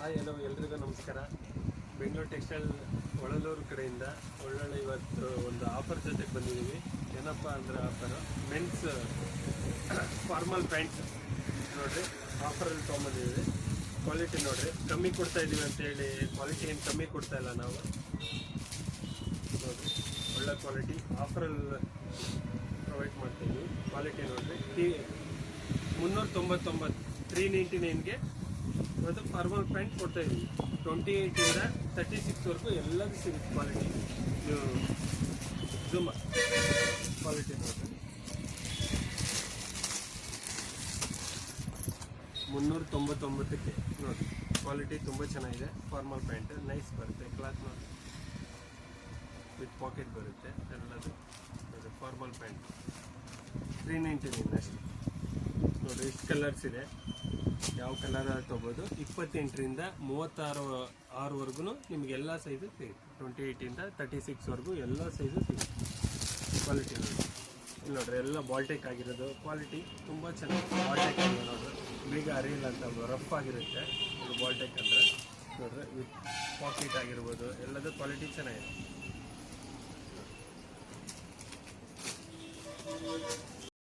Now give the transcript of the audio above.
Hi hello ಎಲ್ರಿಗೂ ನಮಸ್ಕಾರ. Bengaluru textile ಒಳಲೂರು ಕಡೆಯಿಂದ ಒಳ್ಳೊಳ್ಳೆ ಇವತ್ತು ಒಂದು ಆಫರ್ ಜೊತೆಗೆ ಬಂದಿದ್ದೀವಿ. ಏನಪ್ಪ ಅಂದರೆ ಆಫರು ಮೆನ್ಸ್ ಫಾರ್ಮಲ್ ಪ್ಯಾಂಟ್ ನೋಡಿರಿ, ಆಫರಲ್ಲಿ ತೊಗೊಂಬಂದಿದ್ದೀವಿ. ಕ್ವಾಲಿಟಿ ನೋಡಿರಿ, ಕಮ್ಮಿ ಕೊಡ್ತಾ ಇದ್ದೀವಿ ಅಂತೇಳಿ ಕ್ವಾಲಿಟಿ ಏನು ಕಮ್ಮಿ ಕೊಡ್ತಾ ಇಲ್ಲ ನಾವು. ನೋಡಿರಿ, ಒಳ್ಳೆ ಕ್ವಾಲಿಟಿ ಆಫರಲ್ಲಿ ಪ್ರೊವೈಡ್ ಮಾಡ್ತಾಯಿದ್ವಿ. ಕ್ವಾಲಿಟಿ ನೋಡಿರಿ, 399 399ಗೆ ಇವತ್ತು ಫಾರ್ಮಲ್ ಪ್ಯಾಂಟ್ ಕೊಡ್ತಾ ಇದ್ದೀವಿ. 28ಇಂದ 36ವರೆಗೂ ಎಲ್ಲದೂ ಸಿಗುತ್ತೆ. ಕ್ವಾಲಿಟಿ ನೀವು ಜುಮ್ ಕ್ವಾಲಿಟಿ ನೋಡಿರಿ, 399ಕ್ಕೆ ನೋಡಿ. ಕ್ವಾಲಿಟಿ ತುಂಬ ಚೆನ್ನಾಗಿದೆ. ಫಾರ್ಮಲ್ ಪ್ಯಾಂಟ್ ನೈಸ್ ಬರುತ್ತೆ. ಕ್ಲಾತ್ ನೋಡಿ, ವಿತ್ ಪಾಕೆಟ್ ಬರುತ್ತೆ ಎಲ್ಲದು. ನೋಡಿ ಫಾರ್ಮಲ್ ಪ್ಯಾಂಟ್ 399 ಅಷ್ಟೇ. ನೋಡಿ ಇಷ್ಟು ಕಲರ್ಸ್ ಇದೆ, ಯಾವ ಕಲರ್ ತೊಗೋಬೋದು. 28ರಿಂದ 36ವರೆಗೂ ನಿಮ್ಗೆ ಎಲ್ಲ ಸೈಜು ಸಿಗುತ್ತೆ. 28ಇಂದ 36ವರೆಗೂ ಎಲ್ಲ ಸೈಜು ಸಿಗುತ್ತೆ. ಕ್ವಾಲಿಟಿ ನೋಡಿ, ಇಲ್ಲಿ ನೋಡ್ರಿ ಎಲ್ಲ ಬಾಲ್ಟೆಕ್ ಆಗಿರೋದು. ಕ್ವಾಲಿಟಿ ತುಂಬ ಚೆನ್ನಾಗಿ ಬಾಲ್ಟೆಕ್ ಆಗಿದೆ ನೋಡ್ರಿ, ಬೇಗ ಅರಿಯಿಲ್ಲ ಅಂತ ರಫ್ ಆಗಿರುತ್ತೆ ಇದು ಬಾಲ್ಟೆಕ್ ಅಂದರೆ. ನೋಡ್ರಿ ವಿತ್ ಪಾಕೆಟ್ ಆಗಿರ್ಬೋದು, ಎಲ್ಲದೂ ಕ್ವಾಲಿಟಿ ಚೆನ್ನಾಗಿದೆ.